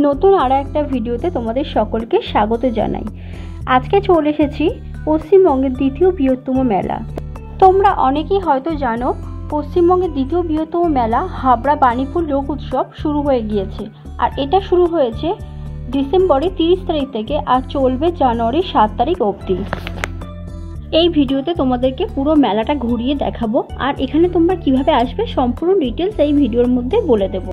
নতুন আরো একটা ভিডিওতে তোমাদের সকলকে স্বাগত জানাই। আজকে চলে এসেছি পশ্চিমবঙ্গের দ্বিতীয় বৃহত্তম মেলা। তোমরা অনেকেই হয়তো জানো, পশ্চিমবঙ্গের দ্বিতীয় বৃহত্তম মেলা হাবড়া বাণীপুর লোক উৎসব শুরু হয়ে গিয়েছে। আর এটা শুরু হয়েছে ডিসেম্বরের 30 তারিখ থেকে আর চলবে জানুয়ারির 7 তারিখ অবধি। এই ভিডিওতে তোমাদেরকে পুরো মেলাটা ঘুরিয়ে দেখাবো, আর এখানে তোমরা কিভাবে আসবে সম্পূর্ণ ডিটেলস এই ভিডিওর মধ্যে বলে দেবো।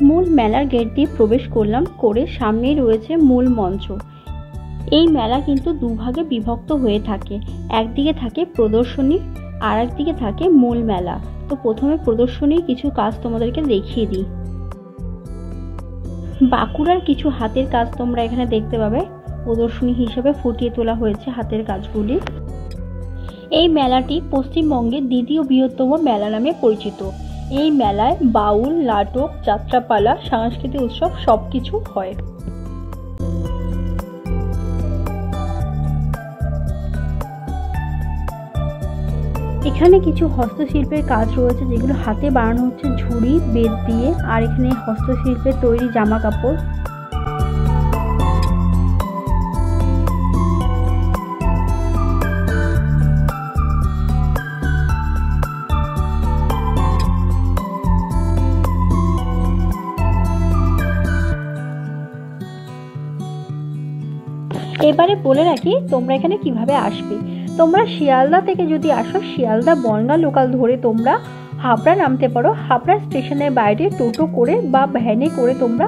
মূল মেলার গেট দিয়ে প্রবেশ করলাম, করে সামনেই রয়েছে মূল মঞ্চ। এই মেলা কিন্তু দুভাগে বিভক্ত হয়ে থাকে, একদিকে থাকে প্রদর্শনী আর একদিকে থাকে মূল মেলা। তো প্রথমে প্রদর্শনীর কিছু কাজ তোমাদেরকে দেখিয়ে দিই। বাঁকুড়ার কিছু হাতের কাজ তোমরা এখানে দেখতে পাবে, প্রদর্শনী হিসেবে ফুটিয়ে তোলা হয়েছে হাতের কাজগুলি। এই মেলাটি পশ্চিমবঙ্গের দ্বিতীয় বৃহত্তম মেলা নামে পরিচিত। এই মেলায় বাউল, নাটক, যাত্রাপালা, সাংস্কৃতিক উৎসব সবকিছু হয়। এখানে কিছু হস্তশিল্পের কাজ রয়েছে, যেগুলো হাতে বানানো হচ্ছে ঝুড়ি বেত দিয়ে। আর এখানে হস্তশিল্পের তৈরি জামা কাপড়। এবারে বলে রাখি তোমরা এখানে কিভাবে আসবে। তোমরা শিয়ালদা থেকে যদি আসো, শিয়ালদা বনগা লোকাল ধরে তোমরা হাবড়া নামতে পারো। হাবড়া স্টেশনের বাইরে টোটো করে বা ভ্যানে করে তোমরা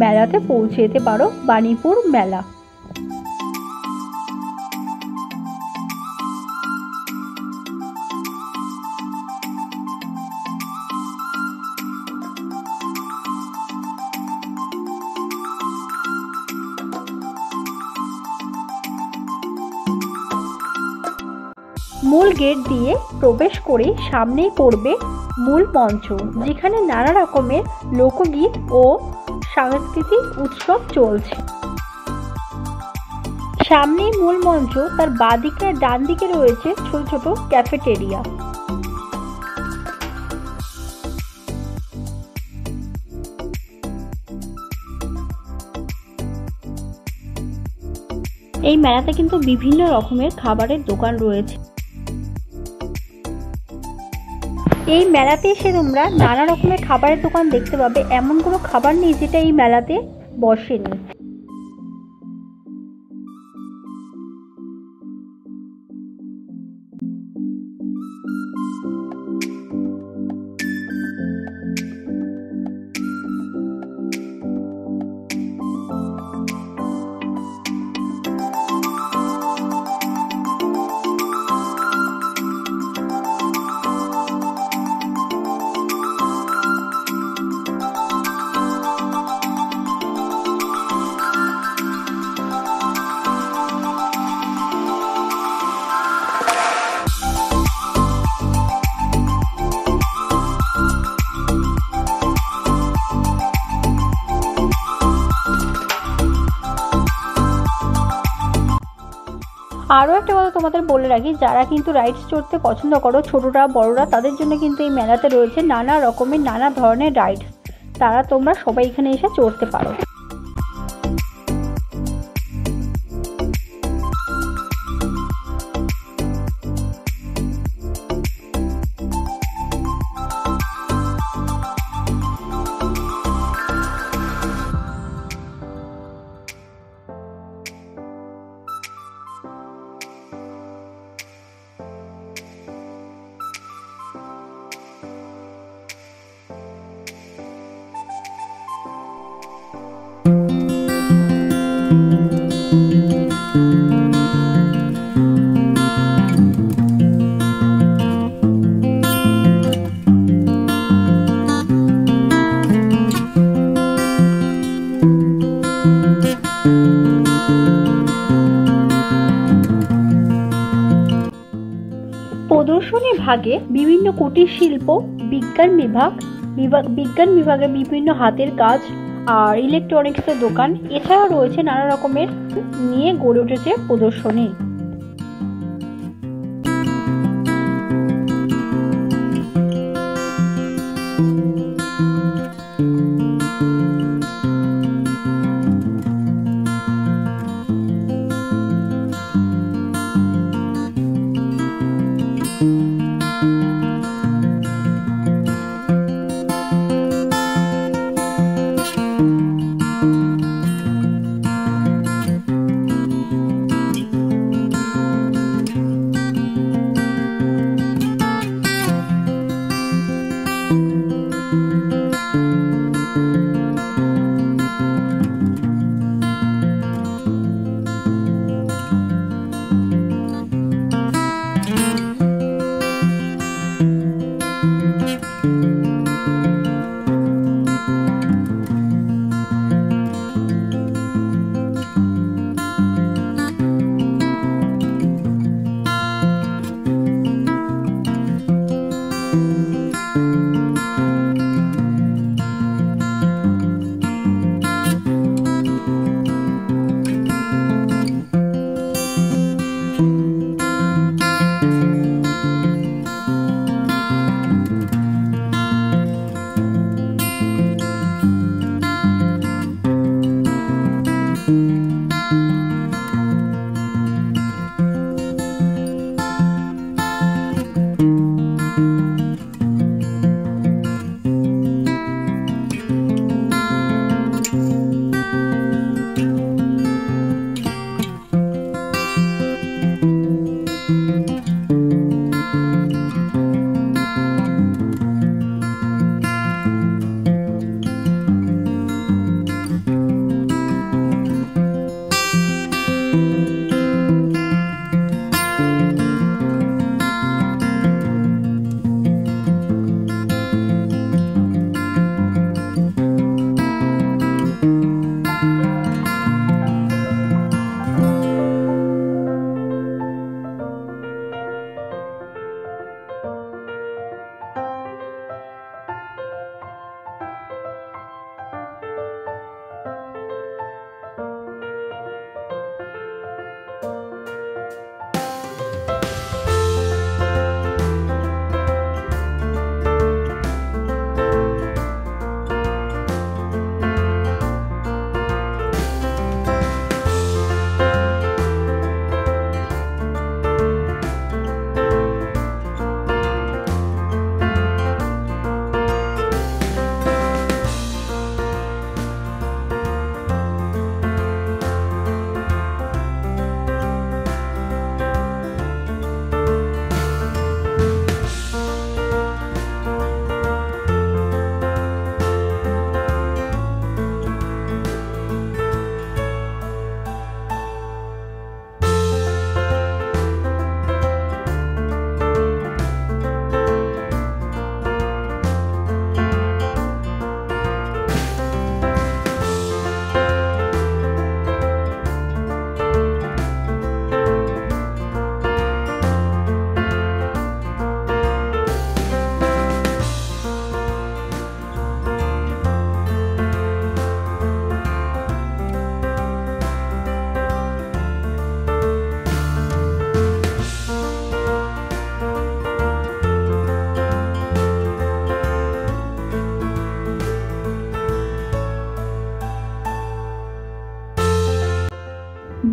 মেলাতে পৌঁছে যেতে পারো, বাণীপুর মেলা। মূল গেট দিয়ে প্রবেশ করে সামনেই পড়বে মূল মঞ্চ, যেখানে নানা রকমের লোকগীত ও সাংস্কৃতিক উৎসব চলছে। সামনেই মূল মঞ্চ, তার বাঁদিকে আর ডান দিকে রয়েছে ছোট ছোট ক্যাফেটেরিয়া। এই মেলাতে কিন্তু বিভিন্ন রকমের খাবারের দোকান রয়েছে। এই মেলাতে এসে তোমরা নানা রকমের খাবারের দোকান দেখতে পাবে। এমন কোনো খাবার নেই যেটা এই মেলাতে বসেনি। আরও একটা কথা তোমাদের বলে রাখি, যারা কিন্তু রাইডস চড়তে পছন্দ করো, ছোটরা বড়রা, তাদের জন্য কিন্তু এই মেলাতে রয়েছে নানা রকমের নানা ধরনের রাইডস। তোমরা সবাই এখানে এসে চড়তে পারো। প্রদর্শনী ভাগে বিভিন্ন কুটির শিল্প, বিজ্ঞান বিভাগে বিভিন্ন হাতের কাজ আর ইলেকট্রনিক্সের দোকান। এছাড়াও রয়েছে নানা রকমের নিয়ে গড়ে উঠেছে প্রদর্শনী।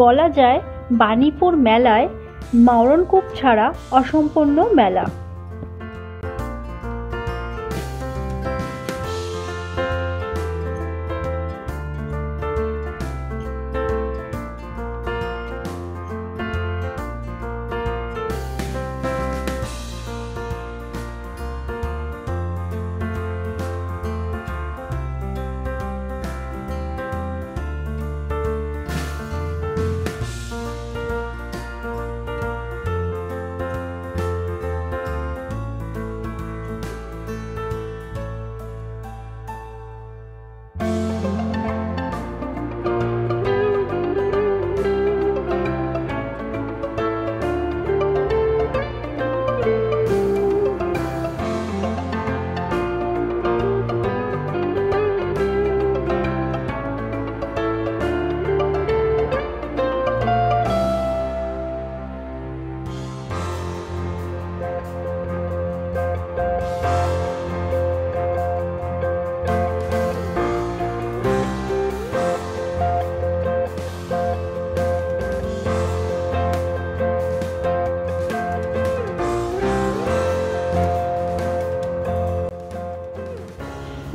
বলা যায় বাণীপুর মেলায় মরণকূপ ছাড়া অসম্পূর্ণ মেলা।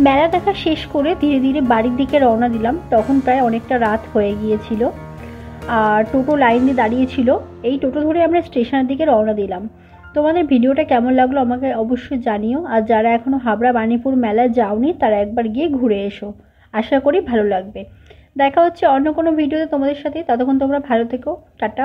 মেলা দেখা শেষ করে ধীরে ধীরে বাড়ির দিকে রওনা দিলাম। তখন প্রায় অনেকটা রাত হয়ে গিয়েছিল আর টোটো লাইন দিয়ে দাঁড়িয়েছিল। এই টোটো ধরে আমরা স্টেশনের দিকে রওনা দিলাম। তোমাদের ভিডিওটা কেমন লাগলো আমাকে অবশ্যই জানিও। আর যারা এখনও হাবড়া বাণীপুর মেলায় যাওনি তারা একবার গিয়ে ঘুরে এসো, আশা করি ভালো লাগবে। দেখা হচ্ছে অন্য কোনো ভিডিওতে তোমাদের সাথে, ততক্ষণ তোমরা ভালো থেকো, টাটা।